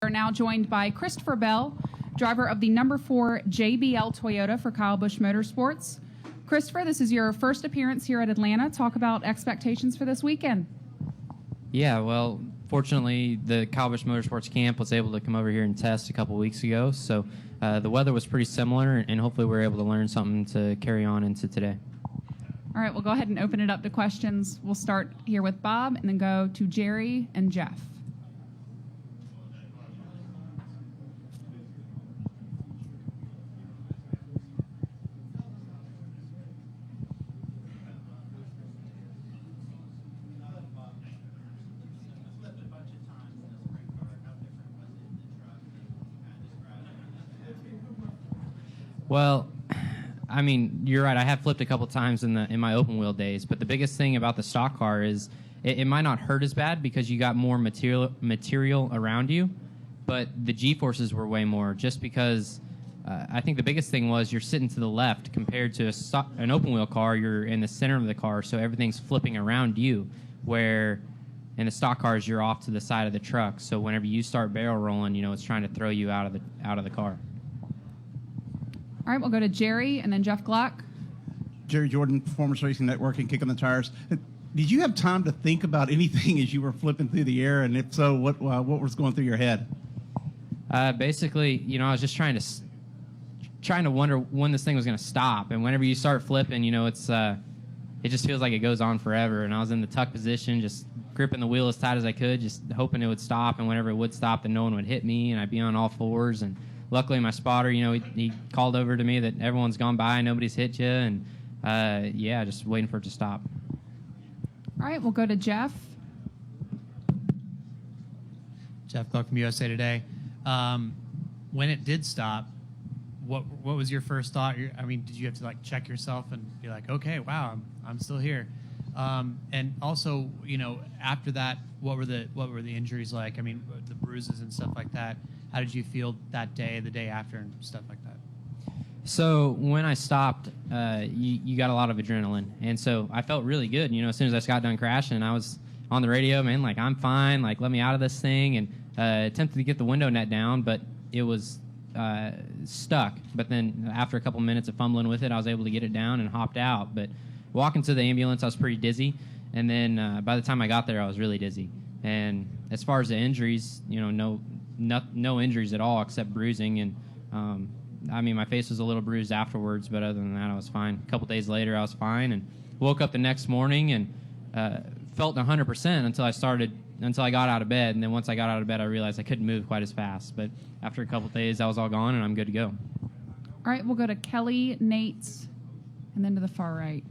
We're now joined by Christopher Bell, driver of the number 4 JBL Toyota for Kyle Busch Motorsports. Christopher, this is your first appearance here at Atlanta. Talk about expectations for this weekend. Yeah, well, fortunately, the Kyle Busch Motorsports camp was able to come over here and test a couple weeks ago, so the weather was pretty similar, and hopefully we were able to learn something to carry on into today. All right, we'll go ahead and open it up to questions. We'll start here with Bob and then go to Jerry and Jeff. Well, I mean, you're right. I have flipped a couple times in my open wheel days, but the biggest thing about the stock car is it might not hurt as bad because you got more material around you, but the G-forces were way more. Just because I think the biggest thing was you're sitting to the left compared to an open wheel car. You're in the center of the car, so everything's flipping around you. Where in the stock cars, you're off to the side of the truck. So whenever you start barrel rolling, you know it's trying to throw you out of the car. All right, we'll go to Jerry and then Jeff Glock. Jerry Jordan, Performance Racing Network, and Kick on the Tires. Did you have time to think about anything as you were flipping through the air? And if so, what was going through your head? Basically, you know, I was just trying to wonder when this thing was going to stop. And whenever you start flipping, you know, it just feels like it goes on forever. And I was in the tuck position, just gripping the wheel as tight as I could, just hoping it would stop. And whenever it would stop, then no one would hit me, and I'd be on all fours. And luckily, my spotter, you know, he called over to me that everyone's gone by, nobody's hit you, and yeah, just waiting for it to stop. All right, we'll go to Jeff. Jeff Gluck from USA Today. When it did stop, what was your first thought? I mean, did you have to like check yourself and be like, okay, wow, I'm still here? And also, you know, after that, what were the injuries like? I mean, the bruises and stuff like that. How did you feel that day, the day after, and stuff like that? So when I stopped, you got a lot of adrenaline, and so I felt really good. You know, as soon as I got done crashing, I was on the radio, man, like, I'm fine, like, let me out of this thing, and attempted to get the window net down, but it was stuck. But then after a couple minutes of fumbling with it, I was able to get it down and hopped out. But walking to the ambulance, I was pretty dizzy, and then by the time I got there, I was really dizzy. And as far as the injuries, you know, no injuries at all except bruising, and I mean, my face was a little bruised afterwards, but other than that, I was fine. A couple days later, I was fine, and woke up the next morning and felt 100% until I got out of bed, and then once I got out of bed, I realized I couldn't move quite as fast. But after a couple days, I was all gone, and I'm good to go. All right, we'll go to Kelly, Nate, and then to the far right.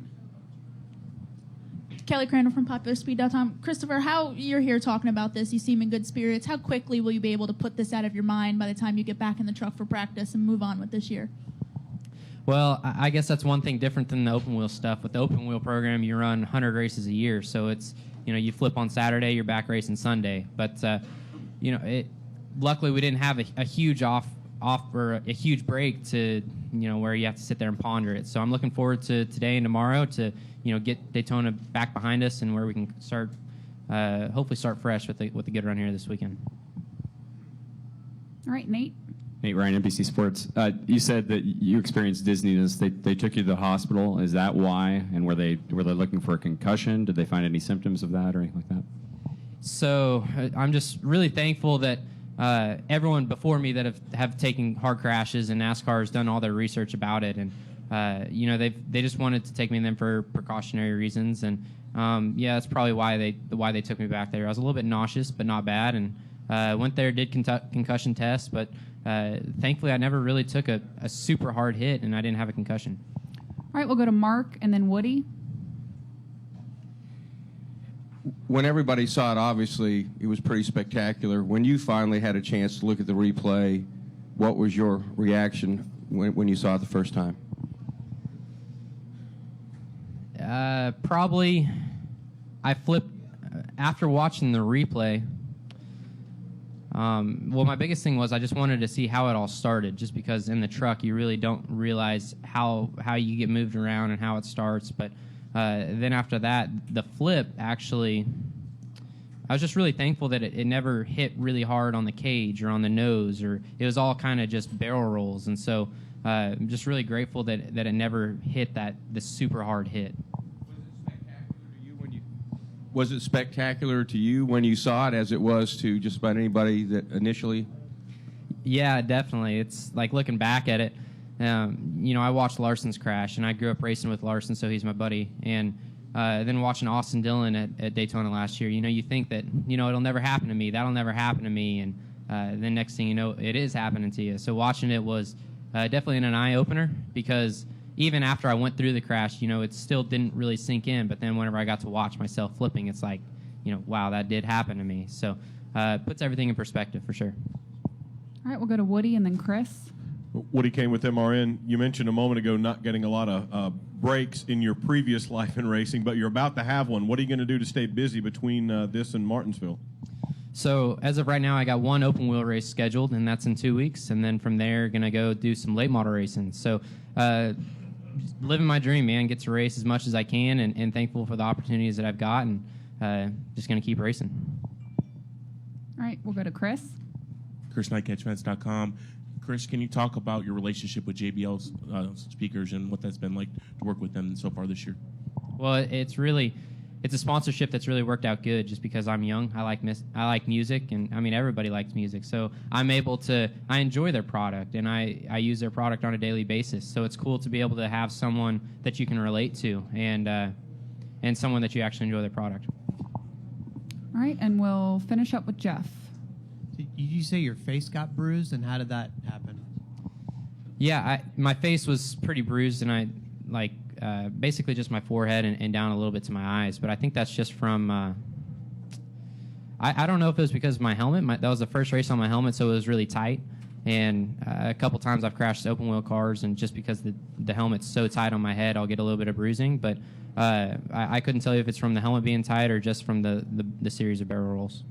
Kelly Crandall from PopularSpeed.com. Christopher, how you're here talking about this, you seem in good spirits. How quickly will you be able to put this out of your mind by the time you get back in the truck for practice and move on with this year? Well, I guess that's one thing different than the open wheel stuff. With the open wheel program, you run 100 races a year, so it's, you know, you flip on Saturday, you're back racing Sunday. But you know, luckily we didn't have a huge off or a huge break to, you know, where you have to sit there and ponder it. So I'm looking forward to today and tomorrow to, you know, get Daytona back behind us and where we can start, hopefully start fresh with a good run here this weekend. All right, Nate. Nate Ryan, NBC Sports. You said that you experienced dizziness. They took you to the hospital. Is that why? And were they looking for a concussion? Did they find any symptoms of that or anything like that? So I'm just really thankful that everyone before me that have taken hard crashes, and NASCAR has done all their research about it, and you know, they just wanted to take me in them for precautionary reasons, and yeah, that's probably why they took me back there. I was a little bit nauseous, but not bad, and went there, did concussion tests, but thankfully I never really took a super hard hit, and I didn't have a concussion. All right, we'll go to Mark and then Woody. When everybody saw it, obviously, it was pretty spectacular. When you finally had a chance to look at the replay, what was your reaction when you saw it the first time? Probably, I flipped after watching the replay. Well, my biggest thing was I just wanted to see how it all started, just because in the truck you really don't realize how you get moved around and how it starts. But then after that, the flip actually, I was just really thankful that it never hit really hard on the cage or on the nose, or it was all kind of just barrel rolls. And so I'm just really grateful that it never hit this super hard hit. Was it spectacular to you when you saw it as it was to just about anybody that initially? Yeah, definitely. It's like looking back at it. I watched Larson's crash, and I grew up racing with Larson, so he's my buddy. And then watching Austin Dillon at Daytona last year, you think that, it'll never happen to me. That'll never happen to me. And then next thing you know, it is happening to you. So watching it was definitely an eye-opener, because even after I went through the crash, it still didn't really sink in. But then whenever I got to watch myself flipping, it's like, wow, that did happen to me. So it puts everything in perspective for sure. All right, we'll go to Woody and then Chris. Woody came with MRN. You mentioned a moment ago not getting a lot of breaks in your previous life in racing, but you're about to have one. What are you going to do to stay busy between this and Martinsville? So as of right now, I got one open wheel race scheduled, and that's in 2 weeks. And then from there, going to go do some late model racing. So living my dream, man. Get to race as much as I can, and thankful for the opportunities that I've got, and just going to keep racing. All right, we'll go to Chris. ChrisKnightCatchments.com. Chris, can you talk about your relationship with JBL's speakers and what that's been like to work with them so far this year? Well, it's a sponsorship that's really worked out good, just because I'm young. I like music, and I mean, everybody likes music. So I enjoy their product, and I use their product on a daily basis. So it's cool to be able to have someone that you can relate to, and someone that you actually enjoy their product. All right, and we'll finish up with Jeff. Did you say your face got bruised, and how did that happen? Yeah, my face was pretty bruised, and I basically just my forehead and down a little bit to my eyes. But I think that's just from I don't know if it was because of my helmet. That was the first race on my helmet, so it was really tight. And a couple times I've crashed open wheel cars, and just because the helmet's so tight on my head, I'll get a little bit of bruising. But I couldn't tell you if it's from the helmet being tight or just from the series of barrel rolls.